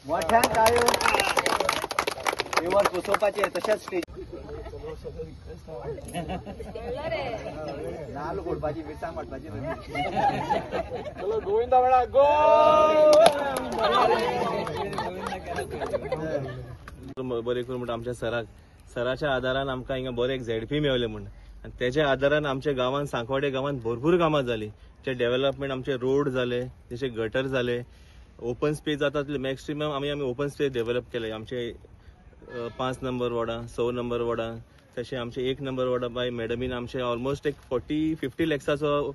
मोठ्यान काय देवाक बसोवपाचे तशाच स्टेज नाल फोडपाची मिरसांग वाटपाची गोविंदा म्हणा गो बरे करून म्हणटा आमच्या सराच्या आदारान आमकां हिंगा बरे एक झेडपी मेळ्ळे म्हण आनी तेच्या आदारान आमच्या गांवांत सांकवाडे गांवांत भरपूर कामां जाली जे डेव्हलपमेंट आमचे रोड जाले जशे गटर जाले ओपन स्पेस जाता तितले मॅक्सिमम आमी ओपन स्पेस डेव्हलप केले आमचे 5 नंबर वॉर्डा 6 नंबर वॉर्डा तशें आमचे 1 नंबर वॉर्डा बाय मॅडमीन आमचे ऑलमोस्ट एक 40-50 लॅक्साचो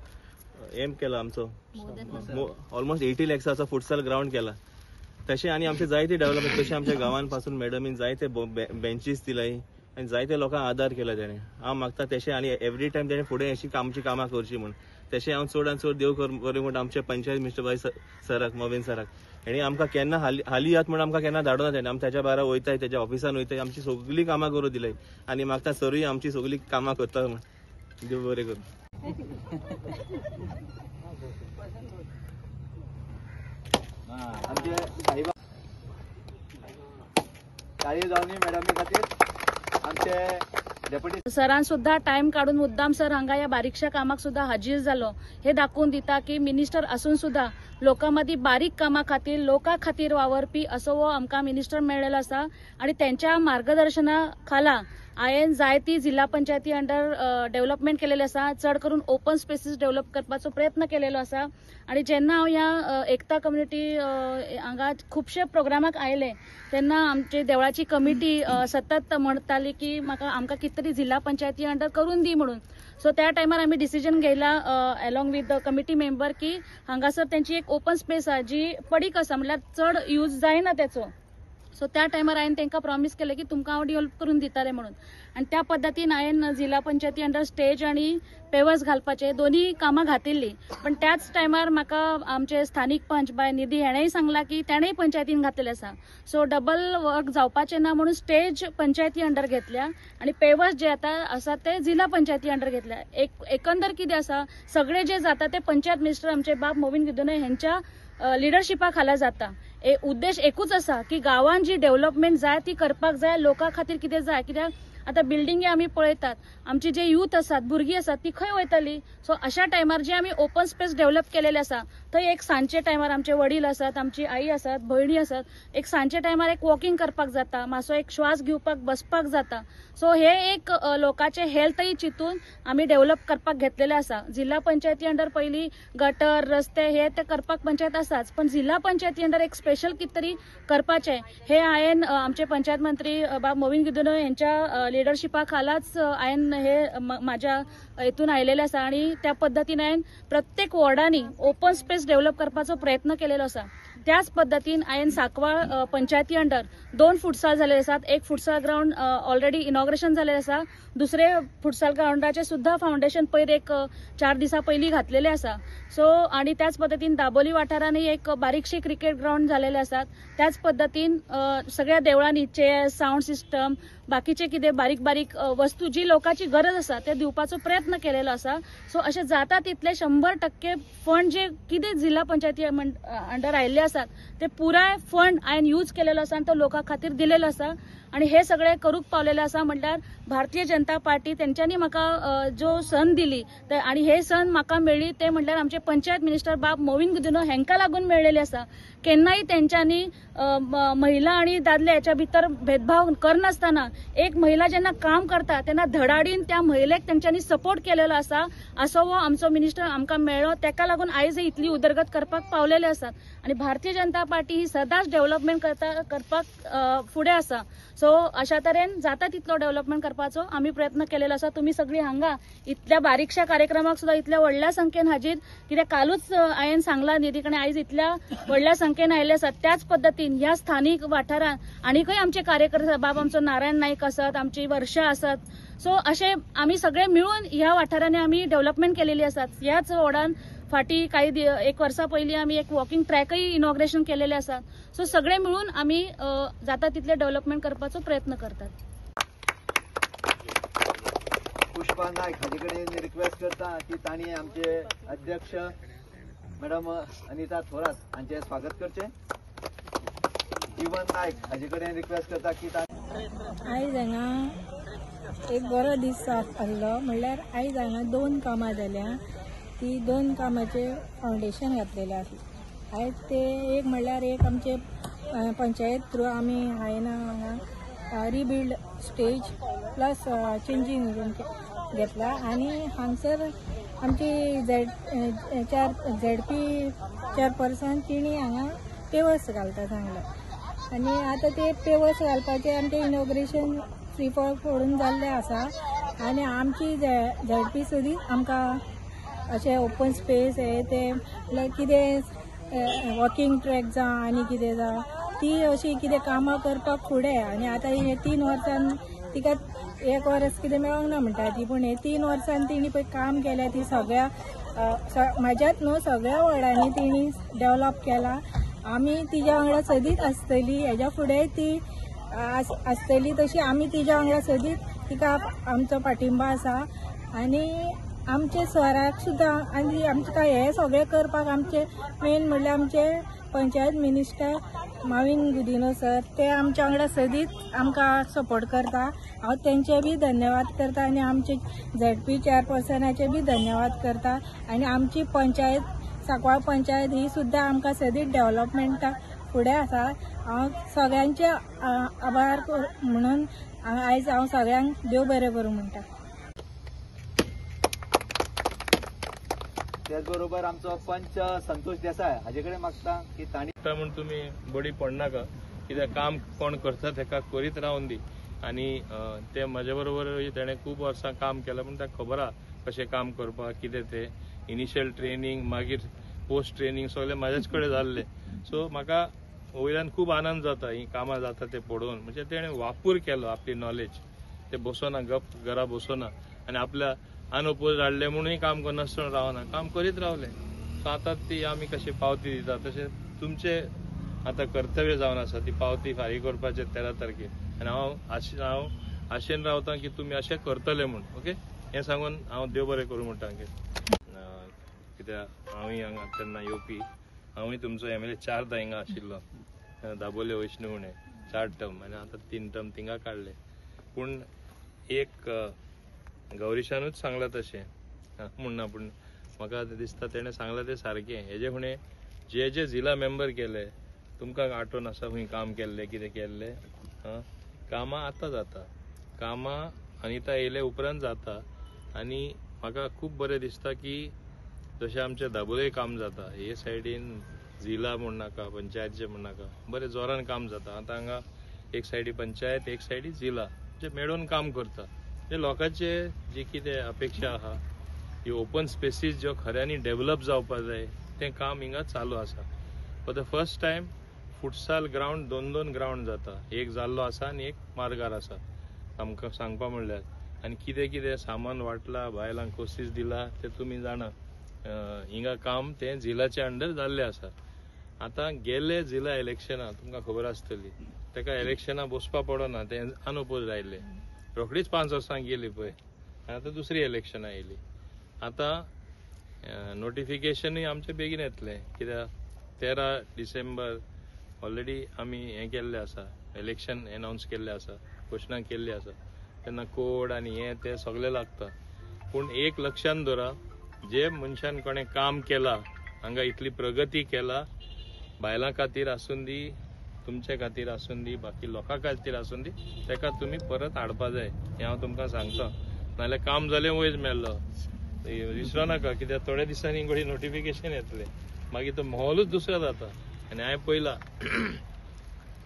एम केला आमचो ऑलमोस्ट 80 लॅक्साचो फुटसाल ग्राउंड केला तशें आनी आमचे जायते डेव्हलपमेंट तशें आमच्या गांवांपासून मॅडमीन जायते बेंचीस दिलाय आनी जायते लोकांक आदार केला तेणें हांव मागता तशें आनी एवरी टायम तेणें फुडें अशी आमची कामां करची म्हूण तशें हांव चड आनी चड देव करूं म्हूण आमचे पंचायत मिनिस्टर बाय सराक मोविन सराक हेणी आमकां केन्ना हाली यात म्हूण आमकां केन्ना धाडूना तेणें आमी तेच्या बारा वयताय तेच्या ऑफिसान वयताय आमची सगळीं कामां करून दिलाय आनी मागता सरूय आमची सगळीं कामां करता म्हूण देव बरें करूं सरान सुद्धा टाइम काढून मुद्दाम सर हांगा या बारीकशा कामाक सुद्धा हाजीर जालो हे दाखवून दिता की मिनिस्टर असून सुद्धा लोकांमध्ये बारीक कामा खातीर लोकां खातीर वावरपी असो वो आमकां मिनिस्टर मेळ्ळेलो आसा आणि त्यांच्या मार्गदर्शना खाला हांवें जायती जिल्हा पंचायती अंडर डेव्हलपमेंट केलेले आसा चड करून ओपन स्पेसीस डेव्हलप करपाचो प्रयत्न केलेलो आसा आणि जेन्ना हांव ह्या एकता कम्युनिटी हांगा खुबशे प्रोग्रामाक आयले तेन्ना आमची देवळाची कमिटी सतत म्हणटाली की म्हाका आमकां कितें तरी जिल्हा पंचायती अंडर करून दी म्हणून सो त्या टायमार आमी डिसिजन घेयला along with the committee member की हांगासर त्यांची एक ओपन स्पेस आसा जी पडीक आसा म्हळ्यार चड यूज जायना त्याचो सो त्या टायमार हांवें तांकां प्रॉमिस केलें की तुमकां हांव डेव्हलप करून दितालें म्हणून आनी त्या पद्दतीन हांवें जिल्हा पंचायती अंडर स्टेज आनी पेवर्स घालपाचे दोन्ही कामां घातिल्ली पण त्याच टायमार म्हाका आमचे स्थानीक पंच बाय निधी हेणेंय सांगला की तेणेंय पंचायतीन घातलेलें आसा सो डबल वर्क जावपाचें ना म्हणून स्टेज पंचायती अंडर घेतल्या आनी पेवर्स जे आसा ते जिल्हा पंचायती अंडर घेतल्या एकंदर कितें आसा सगळे जे जाता ते पंचायत मिनिस्टर आमचे बाब मोविन गिदोणे हेंच्या लिडरशिपा खाला जाता उद्देश एकूच आसा की गांवांत जी डेव्हलपमेंट जाय ती करपाक जाय लोकां खातीर कितें जाय कित्याक आता बिल्डिंगे आमी पळयतात आमची जे यूथ आसात भुरगीं आसात ती खंय वयतली सो अशा टायमार जे आमी ओपन स्पेस डेव्हलप केलेले आसा थंय एक सांजचे टायमार आमचे वडील आसात आमची आई आसात भयणी आसात एक सांजचे टायमार एक वॉकिंग करपाक जाता मातसो एक श्वास घेवपाक बसपाक जाता सो हे एक लोकांचे हेल्थय चिंतून आमी डेव्हलप करपाक घेतलेले आसा जिल्हा पंचायती अंडर पयली गटर रस्ते हे ते करपाक पंचायत आसाच पण जिल्हा पंचायती अंडर एक स्पेशल कितें तरी करपाचें हे हांवें आमचे पंचायत मंत्री बाब मोविन गिदोणे यांच्या लिडरशिपा खालाच हांवें हे माझ्या हेतून आयलेले आसा आणि त्या पद्दतीन हांवें प्रत्येक वॉर्डांनी ओपन स्पेस डेव्हलप करपाचो प्रयत्न केलेलो आसा त्याच पद्दतीन हांवें सांकवाळ पंचायती अंडर 2 फुटसाल झालेले आसात एक फुटसाल ग्राउंड ऑलरेडी इनॉग्रेशन झालेले आसा दुसरे फुटसाल ग्राउंडाचे सुद्धा फाउंडेशन पयर एक 4 दिसा पयलीं घातलेले आसा सो आणि त्याच पद्दतीन दाबोली वाठारांनी एक बारीकशे क्रिकेट ग्राउंड झालेले आसात त्याच पद्दतीन सगळ्या देवळांनी चेअर्स साऊंड सिस्टम बाकीचे कितें बारीक बारीक वस्तू जी लोकांची गरज आसा ते दिवपाचो प्रयत्न केलेलो आसा सो अशें जाता तितले 100% फंड जे कितें जिल्हा पंचायती अंडर आयिल्ले आसात ते पुराय फंड हांवें यूज केलेलो आसा आनी तो लोकां खातीर दिलेलो आसा आणि हे सगळे करूंक पावलेले आसा म्हटल्यार भारतीय जनता पार्टी तेंच्यांनी म्हाका जो सन दिली आणि हे सन म्हाका मेळ्ळी ते म्हटल्यार आमचे पंचायत मिनिस्टर बाब मोविन गिदोणे हेंका लागून मेळ्ळेले आसा केन्नाय तेंच्यांनी महिला आणि दादले हेच्या भितर भेदभाव करनासतना एक महिला जेन्ना काम करता तेन्ना धडाडीन त्या महिलेक तेंच्यांनी सपोर्ट केलेलो आसा असो हो आमचो मिनिस्टर आमकां मेळ्ळो तेका लागून आयज इतली उदरगत करपाक पावलेले आसात आणि भारतीय जनता पार्टी ही सदांच डेव्हलपमेंट करपाक फुडें आसा सो अशा तरेन जाता तितलो डेव्हलपमेंट करपाचो आमी प्रयत्न केलेलो आसा तुम्ही सगळीं हांगा इतल्या बारीकशा कार्यक्रमाक सुद्धा इतल्या व्हडल्या संख्येन हाजीर कित्याक कालूच हांवें सांगला निधी कडेन आयज इतल्या व्हडल्या संख्येन आयिल्ले आसात त्याच पद्दतीन ह्या स्थानीक वाठारांत आनीकय आमचे कार्यकर्ते बाब आमचो नारायण नाईक आसात आमची वर्षा आसात सो अशे आमी सगळे मिळून ह्या वाठारांनी आमी डेव्हलपमेंट केलेली आसात ह्याच वॉर्डान फाटी काही एक वर्सा पयलीं आमी एक वॉकिंग ट्रॅकय इनॉग्रेशन केलेले आसात सो सगळे मिळून आमी जाता तितले डेव्हलपमेंट करपाचो प्रयत्न करतात पुष्पा नायक हाजे कडेन रिक्वेस्ट करता की तांणी आमचे अध्यक्ष मॅडम अनिता थोरात हांचे स्वागत करचे. जीवन नायक हाजे कडेन रिक्वेस्ट करता की आयज हांगा एक बरो दीस आसलो. म्हणल्यार आयज हांगा 2 कामां जाल्या. ती 2 कामाचे फावंडेशन घातलेलें आसलें. आयज ते एक म्हणल्यार एक आमचे पंचायत थ्रू आमी हांवें हांगा rebuild stage plus changing room घेतला आनी हांगसर आमची झेडपी चेअरपर्सन तिणी हांगा पेवर्स घालता सांगला. आनी आतां ते पेवर्स घालपाचें आमचें इनॉग्रेशन फ्री फॉर फोडून जाल्लें आसा. आनी आमची झेडपी सुद्दां आमकां अशें ओपन स्पेस हे ते लायक कितें वॉकिंग ट्रॅक जावं आनी कितें जावं ती अशी कितें कामां करपाक फुडें. आनी आतां हे 3 वर्सान तिका 1 वर्स कितें मेळोंक ना म्हणटा ती, पूण हे 3 वर्सान तिणी पळय काम केल्या ती सगळ्या म्हाज्यात न्हू सगळ्या वार्डांनी तिणी डेव्हलप केला. आमी तिच्या वांगडा सदींच आसतली, हेज्या फुडेंय ती आसतली तशी आमी तिच्या वांगडा सदींच तिका आमचो पाठिंबा आसा. आनी आमचे सराक सुद्दां आनी आमकां हे सगळें करपाक आमचे मेन म्हणल्यार आमचे पंचायत मिनिस्टर माविन गुदिनो सर ते आमच्या वांगडा सदींच आमकां सपोर्ट करता. हांव तेंचे बी धन्यवाद करता आनी आमचे झेडपी चेअरपर्सनाचे बी धन्यवाद करता. आनी आमची पंचायत सांकवाळ पंचायत ही सुद्दां आमकां सदींच डेव्हलपमेंटाक फुडें आसा. हांव सगळ्यांचे आभार म्हणून आयज हांव सगळ्यांक देव बरें करूं म्हणटा. त्याचबरोबर आमचो पंच संतोष देसाय हाजे कडेन मागता की तांणी म्हणून तुम्ही बडी पडनाका, कित्याक काम कोण करता तेका करीत रावन दी. आनी ते म्हजे बरोबर तेणें खूब वर्सां काम केलां पूण ताका खबर आहा कशें काम करपाक कितें तें. इनिशियल ट्रेनिंग मागीर पोस्ट ट्रेनिंग सगळें म्हाजेच कडेन जाल्लें. सो म्हाका वयल्यान खूब आनंद जाता ही कामां जाता ते पळोवन. म्हणजे तेणें वापूर केलो आपली नॉलेज. ते बसोना गप घरा बसोना आनी आपल्या अनओपोज हाडले म्हणूनय काम करनासतना रावना, काम करीत रावले. सो आतां ती आमी कशी पावती दिता तशें तुमचे आतां कर्तव्य जावन आसा ती पावती फारीक करपाचे 13 तारखेर. आनी हांव आशेन रावता की तुमी अशें करतले म्हूण. ओके, हें सांगून हांव देव बरें करूं म्हणटा. कित्याक हांवूय हांगा तेन्ना येवपी, हांवूय तुमचो MLA 4दा हिंगा आशिल्लो दाबोले वैष्णव म्हणून 4 टर्म आनी आतां 3 टर्म थिंगा काडले. पूण एक गौरीशानूच सांगलां तशें म्हणना, पूण म्हाका दिसता तेणें सांगलां तें सारकें. हेजे फुडें जे जे जिल्हा मेंबर केले तुमकां आठवण आसा खंय काम केल्लें कितें केल्लें. कामां आतां जाता, कामां अनिता येयले उपरांत जाता. आनी म्हाका खूब बरें दिसता की जशें आमचें दाबोलेय काम जाता, हे सायडीन जिल्हा म्हण नाका पंचायतचें म्हण नाका बरें जोरान काम जाता. आतां हांगा एक सायडी पंचायत एक सायडी जिल्हा जे मेळून काम करता. जे लोकांचे जी कितें अपेक्षा आहा ही ओपन स्पेसीस ज्यो खऱ्यांनी डेव्हलप जावपाक जाय तें काम हिंगा चालू आसा. For the first time futsal ground 2 ground जाता. एक जाल्लो आसा आनी एक मार्गार आसा आमकां सांगपा म्हणल्यार. आनी कितें कितें सामान वाटला बायलांक कोर्सीस दिला ते तुमी जाणा. हिंगा काम तें जिल्हाच्या अंडर जाल्लें आसा. आतां गेले जिल्हा इलेक्शनां तुमकां खबर आसतली, तेका इलेक्शनां बसपा पडना, ते अनओपोज आयिल्ले. रोखडीच 5 वर्सां गेली पळय. आतां दुसरी इलेक्शनां येयली. आतां नोटिफिकेशनूय आमचें बेगीन येतलें, कित्याक 13 डिसेंबर ऑलरेडी आमी हें केल्लें आसा, इलेक्शन एनावन्स केल्लें आसा, घोशणा केल्ली आसा. तेन्ना कोड आनी हें तें सगळें लागता. पूण एक लक्षांत दवरा, जे मनशान कोणें काम केलां हांगा इतली प्रगती केला, बायलां खातीर आसून दी, तुमचे खातीर आसून दी, बाकी लोकां खातीर आसून दी, तेका तुमी परत हाडपा जाय हें हांव तुमकां सांगता. नाल्यार काम जालें वयर मेळ्ळो विसरो नाका, कित्याक थोड्या दिसांनी घडी नोटिफिकेशन येतलें, मागीर तो माहोलूच दुसरो जाता. आनी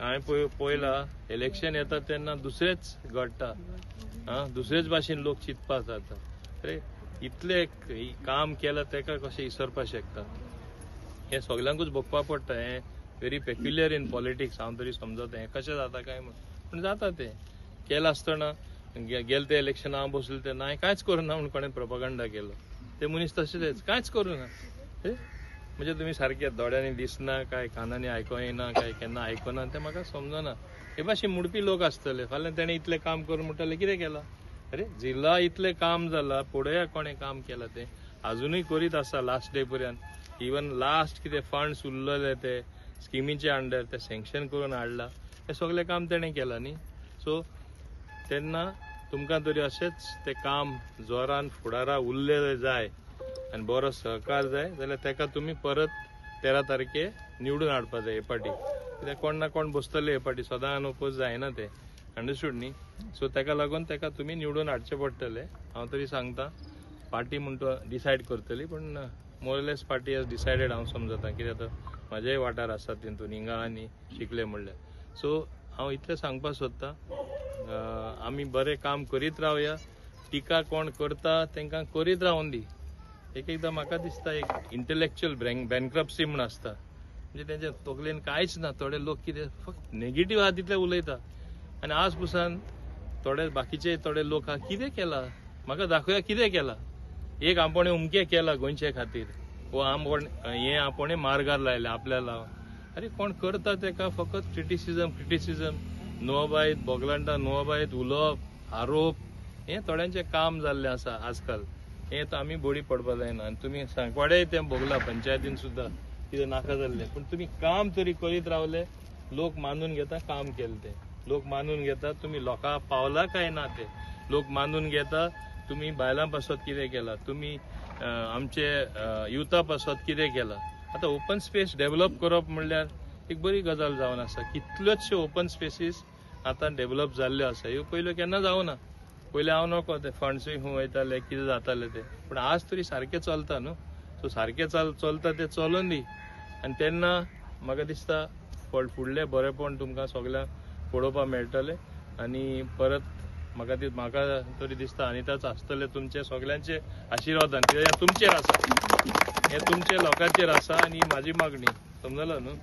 हांवें पळयलां इलेक्शन येता तेन्ना दुसरेंच घडटा, दुसरेच भाशेन लोक चिंतपा जाता. अरे इतलें काम केलां तेका कशें विसरपा शकता. हें सगल्यांकूच भोगपा पडटा. हें व्हेरी पेक्युलियर इन पॉलिटिक्स. हांव तरी समजता हें कशें जाता काय म्हूण, पूण जाता तें. केलां आसतना गेले ते इलेक्शन हांव बसलो तेन्ना हांवें कांयच करूना म्हूण कोणें प्रोपागंडा केलो. ते मनीस तशेंच कांयच करूना. म्हणजे तुमी सारके दोळ्यांनी दिसना काय कानांनी आयको येना काय केन्ना आयकना तें म्हाका समजना. हे भाशेन म्हणपी लोक आसतले. फाल्यां तेणें इतलें काम करून म्हणटलें कितें केलां, अरे जिल्हा इतले काम जाला पळया कोणे काम केलं ते अजूनही करीत आसा लास्ट डे पर्यंत इवन लास्ट कितें फंड्स उरलेले ते स्किमीचे अंडर ते सँक्शन करून हाडला हे सगळे काम तेणे केला न्ही सो तेन्ना तुमकां तरी अशेंच ते काम जोरान फुडारा उरलेले जाय आनी बरो सहकार जाय जाल्यार तेका तुमी परत 13 तारखे निवडून हाडपा जाय हे फाटी कित्याक कोण ना कोण बसतले हे फाटी सदां ओपोज जायना ते अंडरस्टूड न्ही सो तेका लागून तेका तुमी निवडून हाडचे पडटले हांव तरी सांगता पार्टी म्हणटा डिसायड करतली पण मोरलेस पार्टी हॅज डिसायडेड हांव समजता कित्याक तर म्हाजेय वाठार आसात तितून हिंगा आनी शिकले म्हणल्यार सो हांव इतलें सांगपाक सोदतां आमी बरें काम करीत रावया टिका कोण करता तांकां करीत रावून दी एकदां म्हाका दिसता एक इंटलेक्च्युअल बँक्रप्सी म्हूण आसता म्हणजे तेंच्या तकलेन कांयच ना थोडे लोक कितें फक्त नेगेटीव आहा तितले उलयता आनी आज पुसान थोडे बाकीचे थोडे लोक आहा कितें केलां म्हाका दाखोवया कितें केलां एक आपणे उमके केला गोंयचे खातीर वो हे आपणे मार्गार लायले आपल्याला अरे कोण करता तेका फकत क्रिटिसिजम नोवाबायत बोगलांडा नोवाबायत उलोवप आरोप हे थोड्यांचे काम जाल्ले आसा आजकाल हे तर आमी बोडी पडपा जायना आनी तुमी सांकवाडे तें भोगला पंचायतीन सुद्दां कितें नाका जाल्लें पण तुमी काम तरी करीत रावले लोक मानून घेता काम केलें ते लोक मानून घेता तुमी लोकां पावला काय ना ते लोक मानून घेता तुमी बायलां पासत कितें केलां तुमी आमचे युथा पासत कितें केलां आतां ओपन स्पेस डेव्हलप करप म्हणल्यार एक बरी गजाल जावन आसा कितल्योचशे ओपन स्पेसीस आतां डेव्हलप जाल्ल्यो आसा ह्यो पयल्यो केन्ना जावना पयलीं हांव नकळो ते फंड्सूय खूंय वयताले कितें जाताले ते पूण आज तरी सारकें चलता न्हू सो सारकें चलता ते चलोवन दी आनी तेन्ना म्हाका दिसता फुडलें बरेंपण तुमकां सगळ्यांक पळोवपाक मेळटलें आनी परत म्हाका तरी दिसता अनिताच आसतले तुमचे सगळ्यांचे आशिर्वादान कित्याक हे तुमचेर आसा हे तुमचे लोकांचेर आसा आनी म्हाजी मागणी समजलो न्हू